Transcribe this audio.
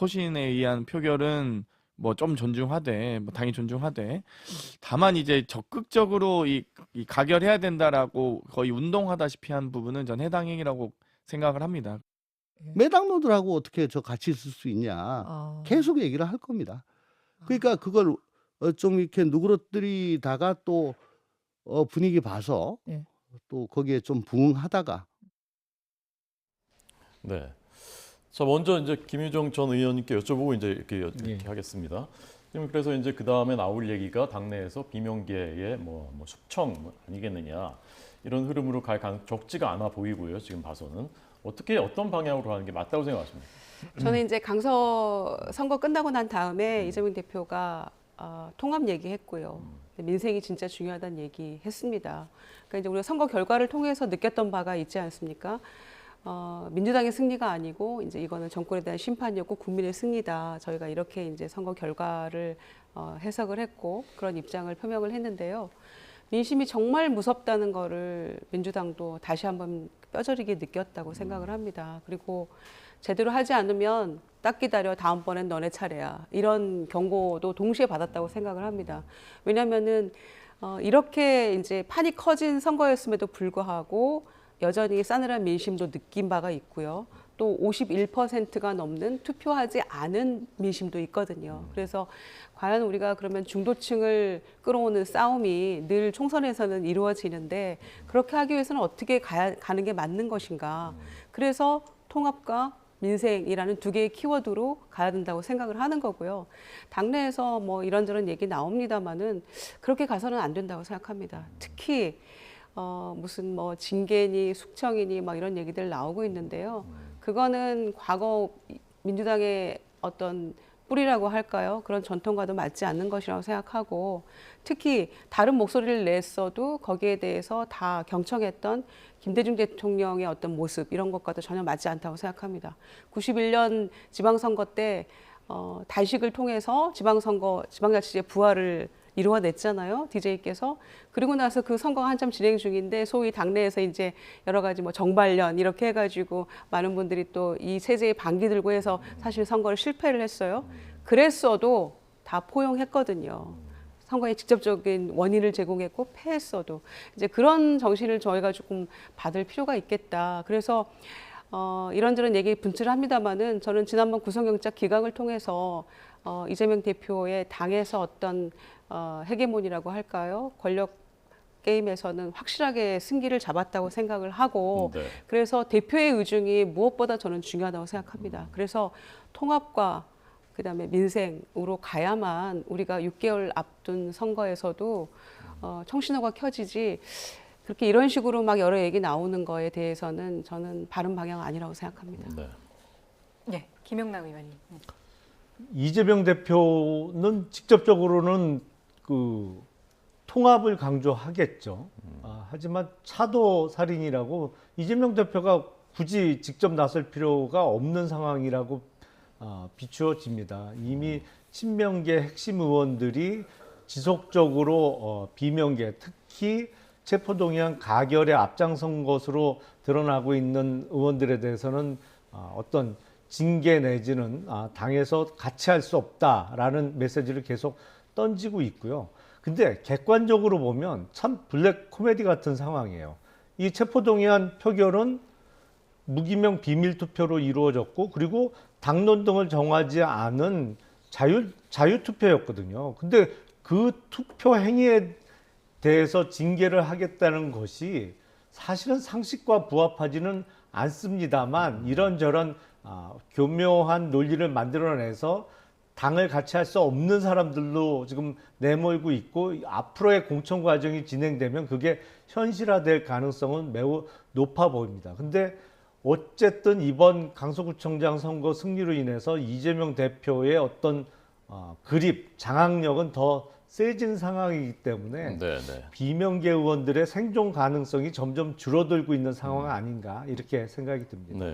소신에 의한 표결은 뭐 좀 존중하되, 뭐 당연히 존중하되, 다만 이제 적극적으로 이 가결해야 된다라고 거의 운동하다시피 한 부분은 전 해당 행위라고 생각을 합니다. 예. 매당노들하고 어떻게 저 같이 있을 수 있냐. 아. 계속 얘기를 할 겁니다. 그러니까 아. 그걸 좀 이렇게 누그러뜨리다가 또 분위기 봐서 예. 또 거기에 좀 부응하다가 네. 자, 먼저 이제 김유정 전 의원님께 여쭤보고 이제 이렇게 예. 하겠습니다. 지금 그래서 이제 그 다음에 나올 얘기가 당내에서 비명계의 뭐 숙청 아니겠느냐 이런 흐름으로 갈 가능 적지가 않아 보이고요. 지금 봐서는 어떻게 어떤 방향으로 가는 게 맞다고 생각하십니까? 저는 이제 강서 선거 끝나고 난 다음에 이재명 대표가 통합 얘기했고요. 민생이 진짜 중요하다는 얘기했습니다. 그러니까 이제 우리가 선거 결과를 통해서 느꼈던 바가 있지 않습니까? 민주당의 승리가 아니고 이제 이거는 정권에 대한 심판이었고 국민의 승리다. 저희가 이렇게 이제 선거 결과를 해석을 했고 그런 입장을 표명을 했는데요. 민심이 정말 무섭다는 거를 민주당도 다시 한번 뼈저리게 느꼈다고 생각을 합니다. 그리고 제대로 하지 않으면 딱 기다려 다음번엔 너네 차례야. 이런 경고도 동시에 받았다고 생각을 합니다. 왜냐면은 이렇게 이제 판이 커진 선거였음에도 불구하고 여전히 싸늘한 민심도 느낀 바가 있고요. 또 51%가 넘는 투표하지 않은 민심도 있거든요. 그래서 과연 우리가 그러면 중도층을 끌어오는 싸움이 늘 총선에서는 이루어지는데 그렇게 하기 위해서는 어떻게 가는 게 맞는 것인가. 그래서 통합과 민생이라는 두 개의 키워드로 가야 된다고 생각을 하는 거고요. 당내에서 뭐 이런저런 얘기 나옵니다만은 그렇게 가서는 안 된다고 생각합니다. 특히 무슨 뭐 징계니 숙청이니 막 이런 얘기들 나오고 있는데요. 그거는 과거 민주당의 어떤 뿌리라고 할까요? 그런 전통과도 맞지 않는 것이라고 생각하고 특히 다른 목소리를 냈어도 거기에 대해서 다 경청했던 김대중 대통령의 어떤 모습 이런 것과도 전혀 맞지 않다고 생각합니다. 91년 지방선거 때 단식을 통해서 지방자치제 부활을 이루어냈잖아요. DJ께서. 그리고 나서 그 선거가 한참 진행 중인데 소위 당내에서 이제 여러 가지 뭐 정발련 이렇게 해가지고 많은 분들이 또 이 체제에 반기 들고 해서 사실 선거를 실패를 했어요. 그랬어도 다 포용했거든요. 선거에 직접적인 원인을 제공했고 패했어도 이제 그런 정신을 저희가 조금 받을 필요가 있겠다. 그래서 이런저런 얘기 분출을 합니다만은 저는 지난번 구속영장 기각을 통해서 이재명 대표의 당에서 어떤 헤게몬이라고 할까요? 권력 게임에서는 확실하게 승기를 잡았다고 생각을 하고 네. 그래서 대표의 의중이 무엇보다 저는 중요하다고 생각합니다. 그래서 통합과 그다음에 민생으로 가야만 우리가 6개월 앞둔 선거에서도 청신호가 켜지지 그렇게 이런 식으로 막 여러 얘기 나오는 거에 대해서는 저는 바른 방향 아니라고 생각합니다. 네. 예. 김영남 의원님. 이재명 대표는 직접적으로는 그 통합을 강조하겠죠. 하지만 차도 살인이라고 이재명 대표가 굳이 직접 나설 필요가 없는 상황이라고 비추어집니다. 이미 친명계 핵심 의원들이 지속적으로 비명계, 특히 체포동의안 가결에 앞장선 것으로 드러나고 있는 의원들에 대해서는 어떤 징계 내지는 당에서 같이 할 수 없다라는 메시지를 계속 던지고 있고요. 근데 객관적으로 보면 참 블랙 코미디 같은 상황이에요. 이 체포동의안 표결은 무기명 비밀 투표로 이루어졌고 그리고 당론 등을 정하지 않은 자유 투표였거든요. 근데 그 투표 행위에 대해서 징계를 하겠다는 것이 사실은 상식과 부합하지는 않습니다만 이런저런 교묘한 논리를 만들어내서 당을 같이 할 수 없는 사람들로 지금 내몰고 있고 앞으로의 공천 과정이 진행되면 그게 현실화될 가능성은 매우 높아 보입니다. 근데 어쨌든 이번 강서구청장 선거 승리로 인해서 이재명 대표의 어떤 그립, 장악력은 더 세진 상황이기 때문에 비명계 의원들의 생존 가능성이 점점 줄어들고 있는 상황 아닌가 이렇게 생각이 듭니다. 네.